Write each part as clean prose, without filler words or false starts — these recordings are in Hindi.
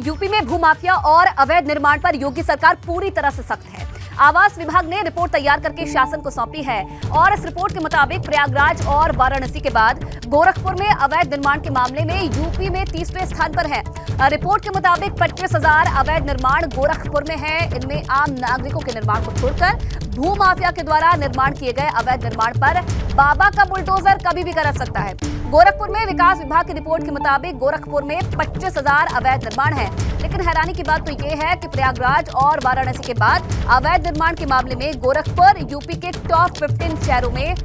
यूपी में भूमाफिया और अवैध निर्माण पर योगी सरकार पूरी तरह से सख्त है। आवास विभाग ने रिपोर्ट तैयार करके शासन को सौंपी है और इस रिपोर्ट के मुताबिक प्रयागराज और वाराणसी के बाद गोरखपुर में अवैध निर्माण के मामले में यूपी में 30वें स्थान पर है। रिपोर्ट के मुताबिक 25,000 अवैध निर्माण गोरखपुर में है। इनमें आम नागरिकों के निर्माण को छोड़कर भूमाफिया के द्वारा निर्माण किए गए अवैध निर्माण पर बाबा का बुलडोजर कभी भी गरज सकता है। गोरखपुर में विकास विभाग की रिपोर्ट के मुताबिक गोरखपुर में 25,000 अवैध निर्माण है, लेकिन हैरानी की बात तो ये है कि प्रयागराज और वाराणसी के बाद अवैध निर्माण के मामले में गोरखपुर यूपी के टॉप 15 शहरों में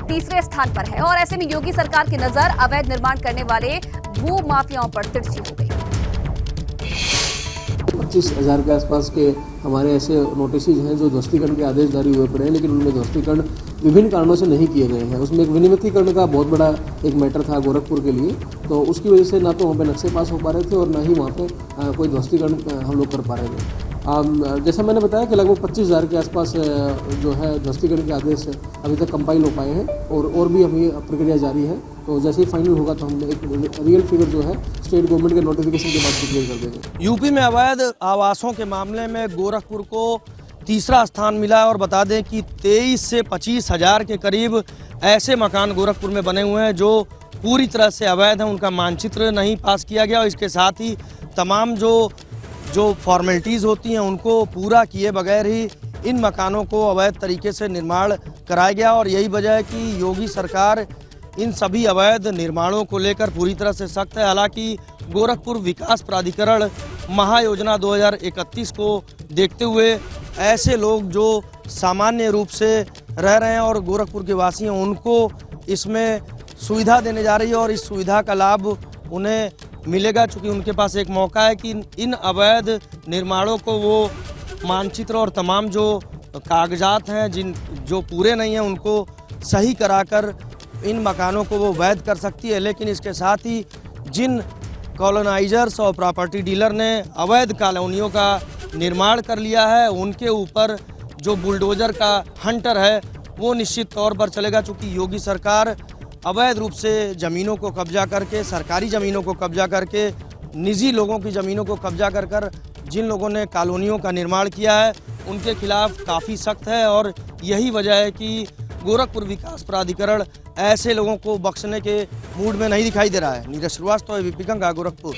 3रे स्थान पर है और ऐसे में योगी सरकार की नजर अवैध निर्माण करने वाले भू माफियाओं पर तिरछी हो गई। 25,000 के आसपास के हमारे ऐसे नोटिस हैं जो ध्वस्तीकरण के आदेश जारी हुए पड़े हैं, लेकिन उनमें ध्वस्तीकरण विभिन्न कारणों से नहीं किए गए हैं। उसमें एक विनियमितीकरण का बहुत बड़ा एक मैटर था गोरखपुर के लिए, तो उसकी वजह से ना तो वहाँ पे नक्शे पास हो पा रहे थे और ना ही वहाँ पे कोई ध्वस्तीकरण हम लोग कर पा रहे थे। जैसा मैंने बताया कि लगभग 25,000 के आसपास जो है ध्वस्तीकरण के आदेश अभी तक कंपाइल हो पाए हैं और भी अभी प्रक्रिया जारी है। तो जैसे ही फाइनल होगा तो हम एक रियल फिगर जो है स्टेट गवर्नमेंट के नोटिफिकेशन के बाद डिक्लेयर कर देंगे। यूपी में अवैध आवासों के मामले में गोरखपुर को 3रा स्थान मिला है और बता दें कि 23 से 25,000 के करीब ऐसे मकान गोरखपुर में बने हुए हैं जो पूरी तरह से अवैध हैं। उनका मानचित्र नहीं पास किया गया और इसके साथ ही तमाम जो फॉर्मेलिटीज़ होती हैं उनको पूरा किए बगैर ही इन मकानों को अवैध तरीके से निर्माण कराया गया और यही वजह है कि योगी सरकार इन सभी अवैध निर्माणों को लेकर पूरी तरह से सख्त है। हालांकि गोरखपुर विकास प्राधिकरण महायोजना 2031 को देखते हुए ऐसे लोग जो सामान्य रूप से रह रहे हैं और गोरखपुर के वासी हैं उनको इसमें सुविधा देने जा रही है और इस सुविधा का लाभ उन्हें मिलेगा, चूँकि उनके पास एक मौका है कि इन अवैध निर्माणों को वो मानचित्र और तमाम जो कागजात हैं जो पूरे नहीं हैं उनको सही कराकर इन मकानों को वो वैध कर सकती है। लेकिन इसके साथ ही जिन कॉलोनाइजर्स और प्रॉपर्टी डीलर ने अवैध कॉलोनियों का निर्माण कर लिया है उनके ऊपर जो बुलडोजर का हंटर है वो निश्चित तौर पर चलेगा, चूँकि योगी सरकार अवैध रूप से ज़मीनों को कब्जा करके, सरकारी ज़मीनों को कब्जा करके, निजी लोगों की ज़मीनों को कब्जा कर जिन लोगों ने कॉलोनियों का निर्माण किया है उनके खिलाफ काफ़ी सख्त है और यही वजह है कि गोरखपुर विकास प्राधिकरण ऐसे लोगों को बख्शने के मूड में नहीं दिखाई दे रहा है। नीरज श्रीवास्तव, एबीपी गंगा, गोरखपुर।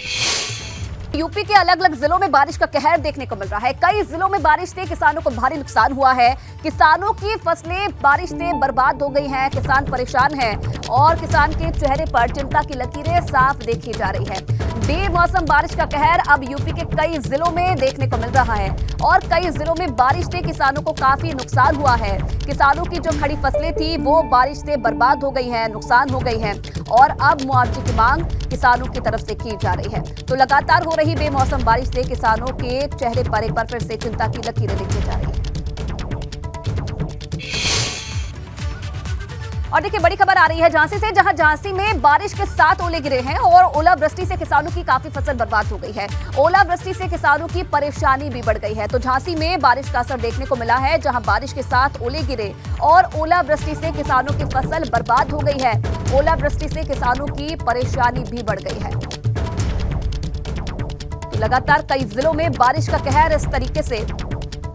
यूपी के अलग अलग जिलों में बारिश का कहर देखने को मिल रहा है। कई जिलों में बारिश से किसानों को भारी नुकसान हुआ है। किसानों की फसलें बारिश से बर्बाद हो गई हैं। किसान परेशान हैं और किसान के चेहरे पर चिंता की लकीरें साफ देखी जा रही है। बेमौसम बारिश का कहर अब यूपी के कई जिलों में देखने को मिल रहा है और कई जिलों में बारिश से किसानों को काफी नुकसान हुआ है। किसानों की जो खड़ी फसलें थी वो बारिश से बर्बाद हो गई हैं, नुकसान हो गई हैं और अब मुआवजे की मांग किसानों की तरफ से की जा रही है। तो लगातार हो रही बेमौसम बारिश से किसानों के चेहरे पर एक बार फिर से चिंता की लकीरें देखी जा रही है। और देखिए बड़ी खबर आ रही है झांसी से, जहां झांसी में बारिश के साथ ओले गिरे हैं और ओलावृष्टि से किसानों की काफी फसल बर्बाद हो गई है। ओलावृष्टि से किसानों की परेशानी भी बढ़ गई है। तो झांसी में बारिश का असर देखने को मिला है, जहां बारिश के साथ ओले गिरे और ओलावृष्टि से किसानों की फसल बर्बाद हो गई है। ओलावृष्टि से किसानों की परेशानी भी बढ़ गई है। तो लगातार कई जिलों में बारिश का कहर इस तरीके से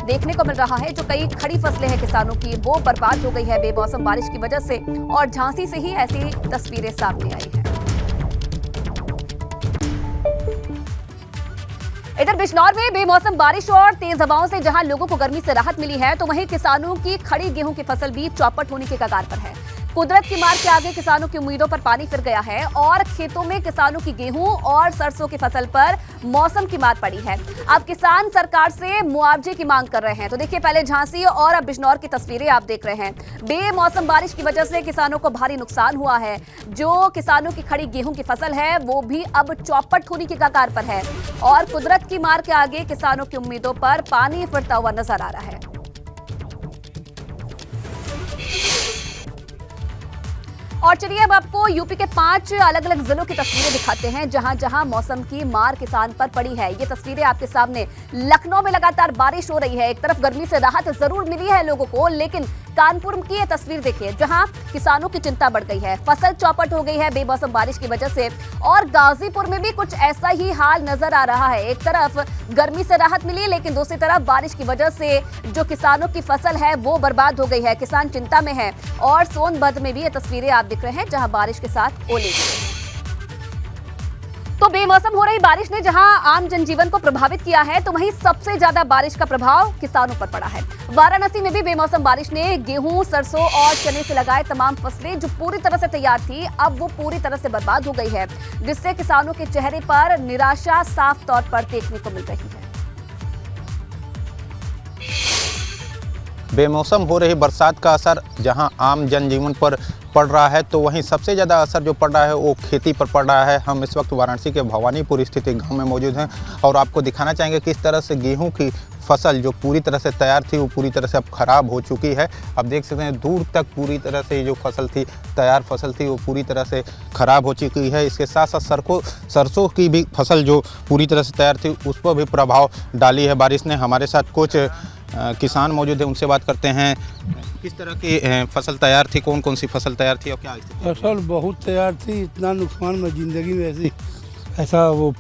देखने को मिल रहा है। जो कई खड़ी फसलें हैं किसानों की वो बर्बाद हो गई है बेमौसम बारिश की वजह से और झांसी से ही ऐसी तस्वीरें सामने आई हैं। इधर बिजनौर में बेमौसम बारिश और तेज हवाओं से जहां लोगों को गर्मी से राहत मिली है, तो वहीं किसानों की खड़ी गेहूं की फसल भी चौपट होने के कगार पर है। कुदरत की मार के आगे किसानों की उम्मीदों पर पानी फिर गया है और खेतों में किसानों की गेहूं और सरसों की फसल पर मौसम की मार पड़ी है। अब किसान सरकार से मुआवजे की मांग कर रहे हैं। तो देखिए पहले झांसी और अब बिजनौर की तस्वीरें आप देख रहे हैं। बेमौसम बारिश की वजह से किसानों को भारी नुकसान हुआ है। जो किसानों की खड़ी गेहूं की फसल है वो भी अब चौपट होने की कगार पर है और कुदरत की मार के आगे किसानों की उम्मीदों पर पानी फिरता हुआ नजर आ रहा है। और चलिए अब आपको यूपी के 5 अलग अलग जिलों की तस्वीरें दिखाते हैं जहां जहां मौसम की मार किसान पर पड़ी है। ये तस्वीरें आपके सामने। लखनऊ में लगातार बारिश हो रही है। एक तरफ गर्मी से राहत जरूर मिली है लोगों को, लेकिन कानपुर की ये तस्वीर देखिए, जहां किसानों की चिंता बढ़ गई है, फसल चौपट हो गई है बेमौसम बारिश की वजह से। और गाजीपुर में भी कुछ ऐसा ही हाल नजर आ रहा है। एक तरफ गर्मी से राहत मिली, लेकिन दूसरी तरफ बारिश की वजह से जो किसानों की फसल है वो बर्बाद हो गई है, किसान चिंता में है। और सोनभद्र में भी ये तस्वीरें आप दिख रहे हैं, जहां बारिश के साथ ओले गिरे। तो बेमौसम हो रही बारिश ने जहां आम जनजीवन को प्रभावित किया है, तो वहीं सबसे ज्यादा बारिश का प्रभाव किसानों पर पड़ा है। वाराणसी में भी बेमौसम बारिश ने गेहूं, सरसों और चने से लगाए तमाम फसलें जो पूरी तरह से तैयार थी, अब वो पूरी तरह से बर्बाद हो गई है, जिससे किसानों के चेहरे पर निराशा साफ तौर पर देखने को मिल रही है। बेमौसम हो रही बरसात का असर जहां आम जनजीवन पर पड़ रहा है, तो वहीं सबसे ज़्यादा असर जो पड़ रहा है वो खेती पर पड़ रहा है। हम इस वक्त वाराणसी के भवानीपुर स्थित एक गाँव में मौजूद हैं और आपको दिखाना चाहेंगे किस तरह से गेहूं की फसल जो पूरी तरह से तैयार थी वो पूरी तरह से अब ख़राब हो चुकी है। अब देख सकते हैं दूर तक पूरी तरह से जो फसल थी, तैयार फसल थी, वो पूरी तरह से ख़राब हो चुकी है। इसके साथ साथ सरसों की भी फसल जो पूरी तरह से तैयार थी उस पर भी प्रभाव डाली है बारिश ने। हमारे साथ कुछ किसान मौजूद है, उनसे बात करते हैं। किस तरह की फसल तैयार थी, कौन कौन सी फसल तैयार थी और क्या स्थिति? फसल बहुत तैयार थी, इतना नुकसान मैं ज़िंदगी में ऐसा वो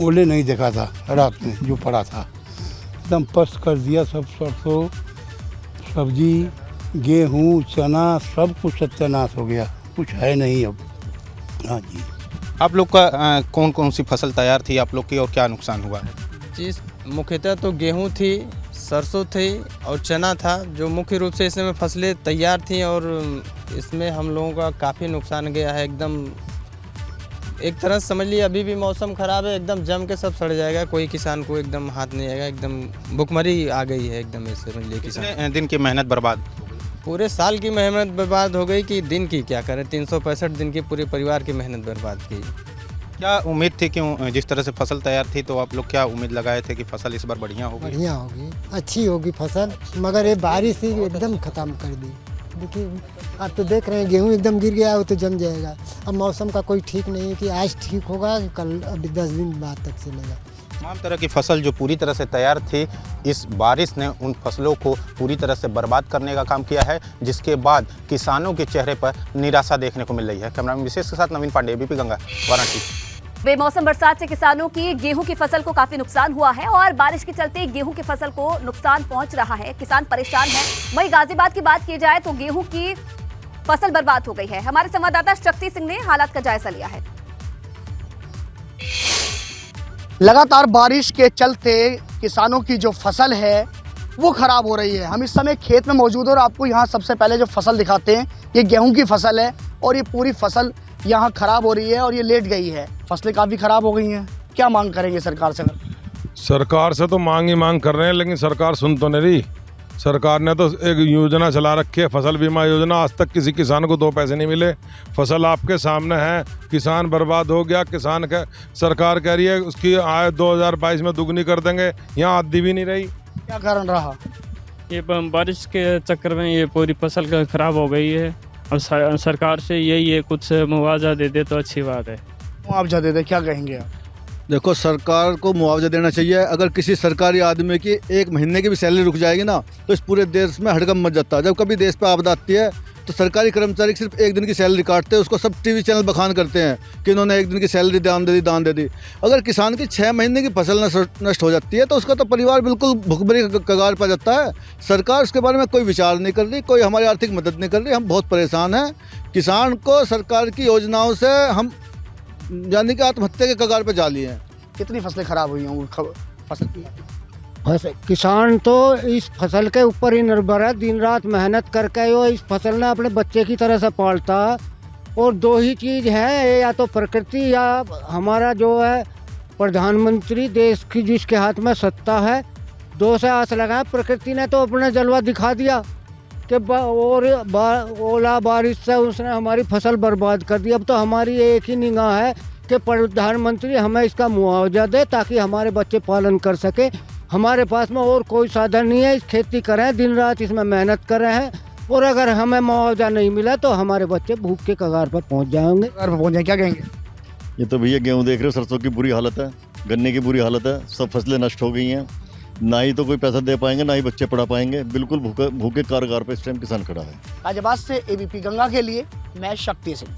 ओले नहीं देखा था। रात में जो पड़ा था एकदम पस्त कर दिया, सब सरसों, सब्जी, गेहूँ, चना सब कुछ सत्यानाश हो गया, कुछ है नहीं अब। हाँ जी। आप लोग का कौन कौन सी फसल तैयार थी आप लोग की और क्या नुकसान हुआ है? जी, मुख्यतः तो गेहूं थी, सरसों थी और चना था, जो मुख्य रूप से इसमें फसलें तैयार थी। और इसमें हम लोगों का काफ़ी नुकसान गया है। एकदम एक तरह से समझ लीजिए अभी भी मौसम ख़राब है, एकदम जम के सब सड़ जाएगा, कोई किसान को एकदम हाथ नहीं आएगा, एकदम भुखमरी आ गई है एकदम। ऐसे समझ लीजिए कितने दिन की मेहनत बर्बाद? पूरे साल की मेहनत बर्बाद हो गई कि दिन की क्या करें, 365 दिन की पूरे परिवार की मेहनत बर्बाद की। क्या उम्मीद थी कि जिस तरह से फसल तैयार थी तो आप लोग क्या उम्मीद लगाए थे कि फसल इस बार बढ़िया होगी? बढ़िया होगी, अच्छी होगी फसल, मगर ये बारिश ही एकदम ख़त्म कर दी। देखिए आप तो देख रहे हैं गेहूं एकदम गिर गया, वो तो जम जाएगा। अब मौसम का कोई ठीक नहीं है कि आज ठीक होगा कि कल, अभी 10 दिन बाद तक चलेगा। तमाम तरह की फसल जो पूरी तरह से तैयार थी, इस बारिश ने उन फसलों को पूरी तरह से बर्बाद करने का काम किया है, जिसके बाद किसानों के चेहरे पर निराशा देखने को मिल रही है। कैमरामैन विशेष के साथ नवीन पांडे, एबीपी गंगा, वाराणसी। बेमौसम बरसात से किसानों की गेहूं की फसल को काफी नुकसान हुआ है और बारिश के चलते गेहूं की फसल को नुकसान पहुंच रहा है, किसान परेशान हैं। वहीं गाजियाबाद की बात की जाए तो गेहूं की फसल बर्बाद हो गई है। हमारे संवाददाता शक्ति सिंह ने हालात का जायजा लिया है। लगातार बारिश के चलते किसानों की जो फसल है वो खराब हो रही है। हम इस समय खेत में मौजूद हैं और आपको यहाँ सबसे पहले जो फसल दिखाते हैं, ये गेहूं की फसल है और ये पूरी फसल यहाँ खराब हो रही है और ये लेट गई है। फसलें काफ़ी ख़राब हो गई हैं। क्या मांग करेंगे सरकार से? सरकार से तो मांग ही मांग कर रहे हैं, लेकिन सरकार सुन तो नहीं रही। सरकार ने तो एक योजना चला रखी है, फसल बीमा योजना। आज तक किसी किसान को 2 पैसे नहीं मिले। फसल आपके सामने है, किसान बर्बाद हो गया। किसान का सरकार कह रही है उसकी आय 2022 में दुगनी कर देंगे, यहाँ आधी भी नहीं रही। क्या कारण रहा? ये बारिश के चक्कर में ये पूरी फसल खराब हो गई है। अब सरकार से यही है, कुछ मुआवजा दे दे तो अच्छी बात है। मुआवजा दे दे, क्या कहेंगे आप? देखो, सरकार को मुआवजा देना चाहिए। अगर किसी सरकारी आदमी की 1 महीने की भी सैलरी रुक जाएगी ना, तो इस पूरे देश में हड़कंप मच जाता है। जब कभी देश पे आपदा आती है तो सरकारी कर्मचारी सिर्फ 1 दिन की सैलरी काटते हैं, उसको सब टीवी चैनल बखान करते हैं कि इन्होंने 1 दिन की सैलरी दान दे दी। अगर किसान की 6 महीने की फसल नष्ट हो जाती है तो उसका तो परिवार बिल्कुल भुखमरी के कगार पर जाता है। सरकार उसके बारे में कोई विचार नहीं कर रही, कोई हमारी आर्थिक मदद नहीं कर रही। हम बहुत परेशान हैं। किसान को सरकार की योजनाओं से हम यानी कि आत्महत्या के कगार पर जा लिए हैं। कितनी फसलें खराब हुई हैं फसल की? किसान तो इस फसल के ऊपर ही निर्भर है, दिन रात मेहनत करके वो इस फसल ने अपने बच्चे की तरह से पालता है। और 2 ही चीज़ है, या तो प्रकृति या हमारा जो है प्रधानमंत्री देश की जिसके हाथ में सत्ता है, 2 से आस लगाए। प्रकृति ने तो अपना जलवा दिखा दिया कि ओला बारिश से उसने हमारी फसल बर्बाद कर दी। अब तो हमारी एक ही निगाह है कि प्रधानमंत्री हमें इसका मुआवजा दे ताकि हमारे बच्चे पालन कर सके। हमारे पास में और कोई साधन नहीं है, इस खेती कर रहे हैं, दिन रात इसमें मेहनत कर रहे हैं, और अगर हमें मुआवजा नहीं मिला तो हमारे बच्चे भूख के कगार पर पहुंच जाएंगे। क्या कहेंगे? ये तो भैया गेहूँ देख रहे हो, सरसों की बुरी हालत है, गन्ने की बुरी हालत है, सब फसलें नष्ट हो गई हैं। ना ही तो कोई पैसा दे पाएंगे, ना ही बच्चे पढ़ा पाएंगे। बिल्कुल भूखे भूखे कारोगार पे इस टाइम किसान खड़ा है। गाजियाबाद से एबीपी गंगा के लिए मैं शक्ति सिंह।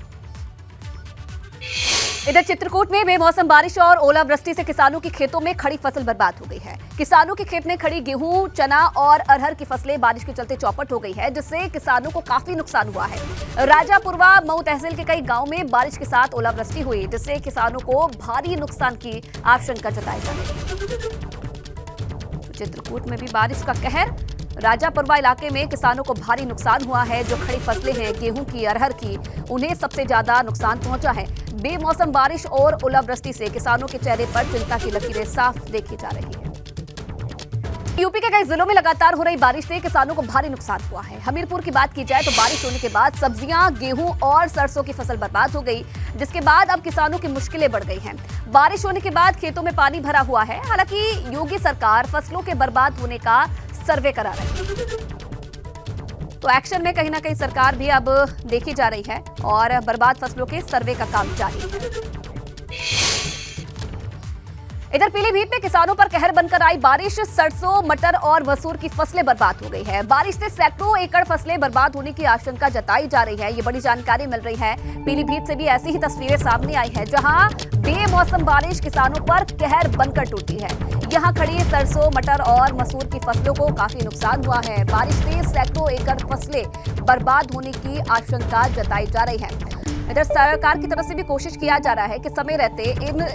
इधर चित्रकूट में बेमौसम बारिश और ओलावृष्टि से किसानों की खेतों में खड़ी फसल बर्बाद हो गई है। किसानों के खेत में खड़ी गेहूं, चना और अरहर की फसलें बारिश के चलते चौपट हो गई है, जिससे किसानों को काफी नुकसान हुआ है। राजापुरवा मऊ तहसील के कई गांव में बारिश के साथ ओलावृष्टि हुई, जिससे किसानों को भारी नुकसान की आशंका जताई जा रही है। चित्रकूट में भी बारिश का कहर। राजापुरवा इलाके में किसानों को भारी नुकसान हुआ है। जो खड़ी फसलें हैं गेहूं की, अरहर की, उन्हें सबसे ज्यादा नुकसान पहुंचा है। बेमौसम बारिश और ओलावृष्टि से किसानों के चेहरे पर चिंता की लकीरें साफ देखी जा रही है। यूपी के कई जिलों में लगातार हो रही बारिश से किसानों को भारी नुकसान हुआ है। हमीरपुर की बात की जाए तो बारिश होने के बाद सब्जियां, गेहूं और सरसों की फसल बर्बाद हो गई, जिसके बाद अब किसानों की मुश्किलें बढ़ गई हैं। बारिश होने के बाद खेतों में पानी भरा हुआ है। हालांकि योगी सरकार फसलों के बर्बाद होने का सर्वे करा रही है, तो एक्शन में कहीं ना कहीं सरकार भी अब देखी जा रही है और बर्बाद फसलों के सर्वे का काम जारी है। इधर पीलीभीत में किसानों पर कहर बनकर आई बारिश। सरसों, मटर और मसूर की फसलें बर्बाद हो गई है। बारिश से सैकड़ों एकड़ फसलें बर्बाद होने की आशंका जताई जा रही है। ये बड़ी जानकारी मिल रही है। पीलीभीत से भी ऐसी ही तस्वीरें सामने आई है, जहां बेमौसम बारिश किसानों पर कहर बनकर टूटी है। यहां खड़ी सरसों, मटर और मसूर की फसलों को काफी नुकसान हुआ है। बारिश से सैकड़ों एकड़ फसलें बर्बाद होने की आशंका जताई जा रही है। इधर सरकार की तरफ से भी कोशिश किया जा रहा है कि समय रहते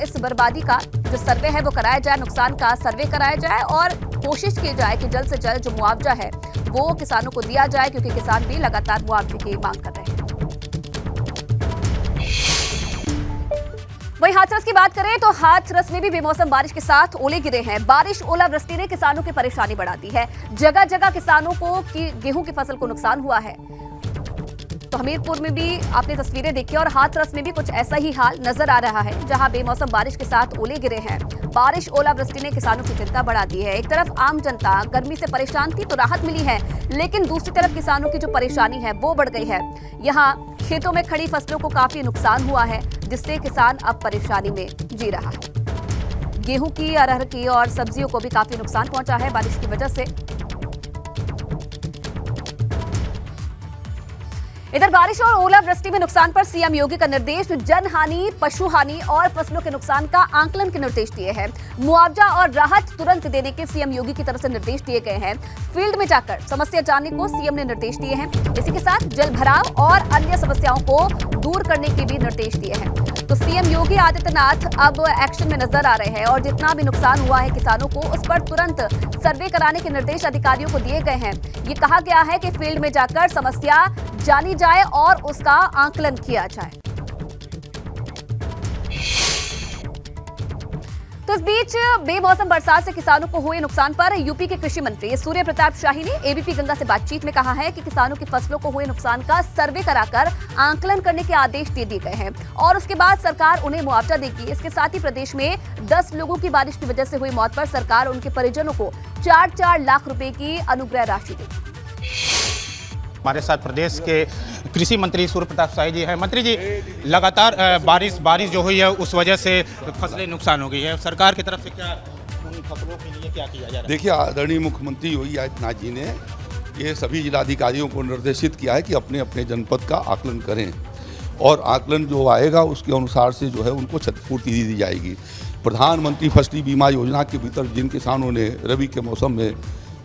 इस बर्बादी का जो सर्वे है वो कराया जाए, नुकसान का सर्वे कराया जाए और कोशिश की जाए कि जल्द से जल्द जो मुआवजा है वो किसानों को दिया जाए, क्योंकि किसान भी लगातार मुआवजे की मांग कर रहे हैं। वहीं हाथरस की बात करें तो हाथरस में भी बेमौसम बारिश के साथ ओले गिरे हैं। बारिश, ओलावृष्टि ने किसानों की परेशानी बढ़ा दी है। जगह जगह किसानों को गेहूं की फसल को नुकसान हुआ है। तो हमीरपुर में भी आपने तस्वीरें देखी और हाथरस में भी कुछ ऐसा ही हाल नजर आ रहा है, जहां बेमौसम बारिश के साथ ओले गिरे हैं। बारिश, ओलावृष्टि ने किसानों की चिंता बढ़ा दी है। एक तरफ आम जनता गर्मी से परेशान थी तो राहत मिली है, लेकिन दूसरी तरफ किसानों की जो परेशानी है वो बढ़ गई है। यहाँ खेतों में खड़ी फसलों को काफी नुकसान हुआ है, जिससे किसान अब परेशानी में जी रहा है। गेहूं की, अरहर की और सब्जियों को भी काफी नुकसान पहुंचा है बारिश की वजह से। इधर बारिश और ओलावृष्टि में नुकसान पर सीएम योगी का निर्देश। जनहानि, पशु हानि और फसलों के नुकसान का आंकलन के निर्देश दिए हैं। मुआवजा और राहत तुरंत देने के सीएम योगी की तरफ से निर्देश दिए गए हैं। फील्ड में जाकर समस्या जानने को सीएम ने निर्देश दिए हैं। इसी के साथ जल भराव और अन्य समस्याओं को दूर करने के भी निर्देश दिए हैं। तो सीएम योगी आदित्यनाथ अब एक्शन में नजर आ रहे हैं और जितना भी नुकसान हुआ है किसानों को, उस पर तुरंत सर्वे कराने के निर्देश अधिकारियों को दिए गए हैं। ये कहा गया है कि फील्ड में जाकर समस्या जानी जाए और उसका आंकलन किया जाए। तो इस बीच बेमौसम बरसात से किसानों को हुए नुकसान पर यूपी के कृषि मंत्री सूर्य प्रताप शाही ने एबीपी गंगा से बातचीत में कहा है कि किसानों की फसलों को हुए नुकसान का सर्वे कराकर आंकलन करने के आदेश दे दिए गए हैं और उसके बाद सरकार उन्हें मुआवजा देगी। इसके साथ ही प्रदेश में 10 लोगों की बारिश की वजह से हुई मौत पर सरकार उनके परिजनों को 4-4 लाख रुपए की अनुग्रह राशि देगी। हमारे साथ प्रदेश के कृषि मंत्री सूर्य प्रताप शाही जी हैं। मंत्री जी, लगातार बारिश जो हुई है उस वजह से फसलें नुकसान हो गई है। सरकार की तरफ से क्या उन फसलों के लिए क्या किया जा रहा है? देखिए, आदरणीय मुख्यमंत्री योगी आदित्यनाथ जी ने ये सभी जिलाधिकारियों को निर्देशित किया है कि अपने अपने जनपद का आकलन करें और आकलन जो आएगा उसके अनुसार से जो है उनको क्षतिपूर्ति दी जाएगी। प्रधानमंत्री फसली बीमा योजना के भीतर जिन किसानों ने रबी के मौसम में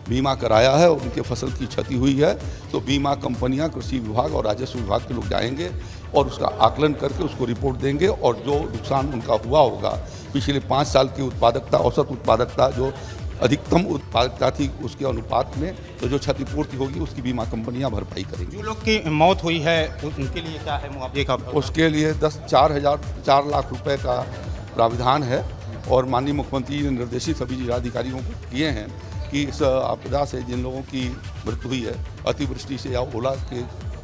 बीमा कराया है और उनके फसल की क्षति हुई है तो बीमा कंपनियां, कृषि विभाग और राजस्व विभाग के लोग जाएंगे और उसका आकलन करके उसको रिपोर्ट देंगे और जो नुकसान उनका हुआ होगा, पिछले 5 साल की उत्पादकता, औसत उत्पादकता जो अधिकतम उत्पादकता थी उसके अनुपात में तो जो क्षतिपूर्ति होगी उसकी बीमा कंपनियां भरपाई करेंगी। जो लोग की मौत हुई है उनके लिए क्या है मुआवजे का? उसके लिए 4 लाख रुपए का प्राविधान है और माननीय मुख्यमंत्री ने निर्देशित सभी जिलाधिकारियों को किए हैं कि इस आपदा से जिन लोगों की मृत्यु हुई है अतिवृष्टि से या ओला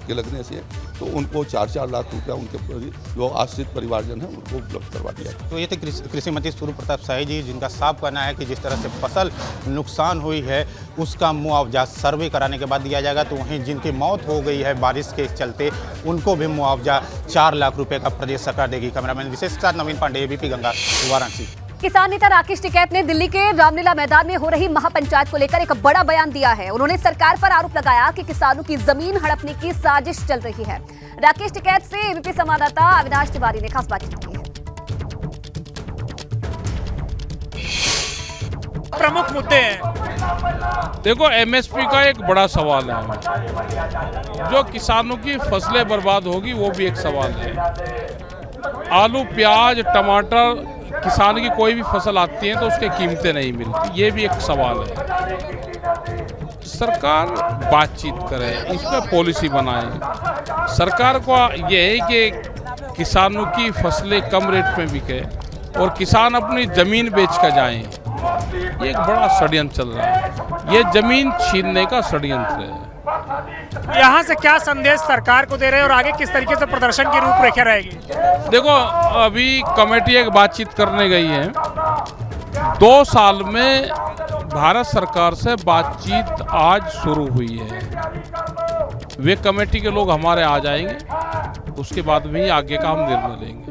के लगने से, तो उनको 4-4 लाख रुपया उनके जो आश्रित परिवारजन है उनको उपलब्ध करवा दिया। तो ये थे कृषि मंत्री सूर्य प्रताप शाही जी, जिनका साफ कहना है कि जिस तरह से फसल नुकसान हुई है उसका मुआवजा सर्वे कराने के बाद दिया जाएगा। तो वहीं जिनकी मौत हो गई है बारिश के चलते उनको भी मुआवजा 4 लाख रुपये का प्रदेश सरकार देगी। कैमरामैन विशेष के साथ नवीन पांडे, एबीपी गंगा, वाराणसी। किसान नेता राकेश टिकैत ने दिल्ली के रामलीला मैदान में हो रही महापंचायत को लेकर एक बड़ा बयान दिया है। उन्होंने सरकार पर आरोप लगाया कि किसानों की जमीन हड़पने की साजिश चल रही है। राकेश टिकैत से एबीपी संवाददाता अविनाश तिवारी ने खास बातचीत की है। प्रमुख मुद्दे हैं। देखो, एमएसपी का एक बड़ा सवाल है। जो किसानों की फसलें बर्बाद होगी वो भी एक सवाल है। आलू, प्याज, टमाटर, किसान की कोई भी फसल आती है तो उसकी कीमतें नहीं मिलती, ये भी एक सवाल है। सरकार बातचीत करे, इसमें पॉलिसी बनाए। सरकार को ये है कि किसानों की फसलें कम रेट में बिके और किसान अपनी ज़मीन बेच कर जाएं। ये एक बड़ा षड्यंत्र चल रहा है। ये ज़मीन छीनने का षड्यंत्र है। यहाँ से क्या संदेश सरकार को दे रहे हैं और आगे किस तरीके से प्रदर्शन की रूपरेखा रहेगी? देखो, अभी कमेटी एक बातचीत करने गई है। 2 साल में भारत सरकार से बातचीत आज शुरू हुई है। वे कमेटी के लोग हमारे आ जाएंगे, उसके बाद में ही आगे का हम निर्णय लेंगे।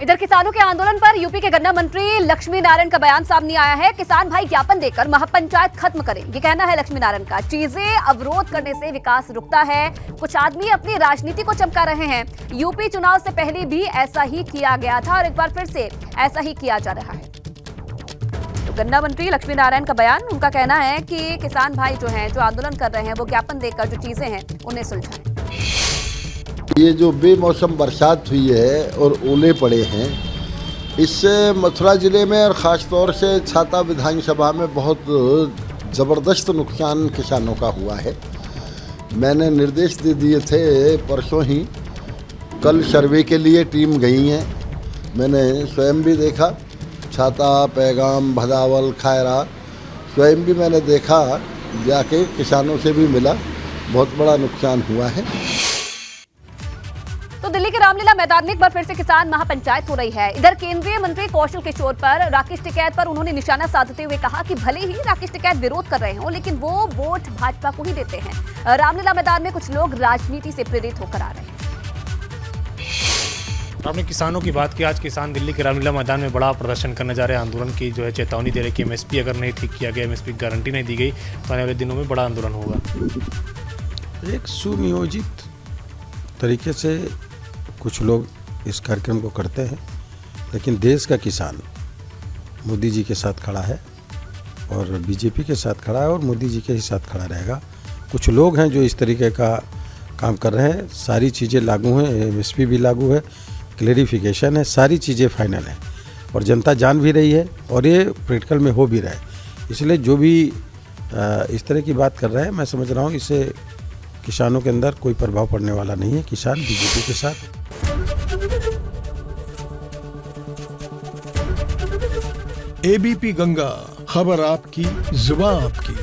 इधर किसानों के आंदोलन पर यूपी के गन्ना मंत्री लक्ष्मी नारायण का बयान सामने आया है। किसान भाई ज्ञापन देकर महापंचायत खत्म करें, ये कहना है लक्ष्मी नारायण का। चीजें अवरोध करने से विकास रुकता है। कुछ आदमी अपनी राजनीति को चमका रहे हैं। यूपी चुनाव से पहले भी ऐसा ही किया गया था और एक बार फिर से ऐसा ही किया जा रहा है। तो गन्ना मंत्री लक्ष्मी नारायण का बयान, उनका कहना है कि किसान भाई जो हैं, जो आंदोलन कर रहे हैं, वो ज्ञापन देकर जो चीजें हैं उन्हें सुलझाएं। ये जो बेमौसम बरसात हुई है और ओले पड़े हैं, इससे मथुरा ज़िले में और ख़ास तौर से छाता विधानसभा में बहुत ज़बरदस्त नुकसान किसानों का हुआ है। मैंने निर्देश दे दिए थे परसों ही। कल सर्वे के लिए टीम गई हैं। मैंने स्वयं भी देखा, छाता, पैगाम, भदावल, खायरा, स्वयं भी मैंने देखा, जाके किसानों से भी मिला। बहुत बड़ा नुकसान हुआ है। तो दिल्ली के रामलीला मैदान में एक बार फिर से किसान महापंचायत हो रही है। इधर केंद्रीय मंत्री कौशल किशोर पर, राकेश टिकैत पर उन्होंने निशाना साधते हुए कहा कि भले ही राकेश टिकैत विरोध कर रहे हों, लेकिन वो वोट भाजपा को ही देते हैं। रामलीला मैदान में कुछ लोग राजनीति से प्रेरित होकर आ रहे हैं। आपने किसानों की बात की। आज किसान दिल्ली के रामलीला मैदान में बड़ा प्रदर्शन करने जा रहे हैं। आंदोलन की जो है चेतावनी दे रहे कि एमएसपी अगर नहीं ठीक किया गया, एमएसपी की गारंटी नहीं दी गई तो आने वाले दिनों में बड़ा आंदोलन होगा। एक सुनियोजित तरीके से कुछ लोग इस कार्यक्रम को करते हैं, लेकिन देश का किसान मोदी जी के साथ खड़ा है और बीजेपी के साथ खड़ा है और मोदी जी के ही साथ खड़ा रहेगा। कुछ लोग हैं जो इस तरीके का काम कर रहे हैं। सारी चीज़ें लागू हैं, एमएसपी भी लागू है, क्लेरिफिकेशन है, सारी चीज़ें फाइनल हैं और जनता जान भी रही है और ये प्रैक्टिकल में हो भी रहा है। इसलिए जो भी इस तरह की बात कर रहे हैं, मैं समझ रहा हूँ इससे किसानों के अंदर कोई प्रभाव पड़ने वाला नहीं है। किसान बीजेपी के साथ। एबीपी गंगा, खबर आपकी, जुबान आपकी।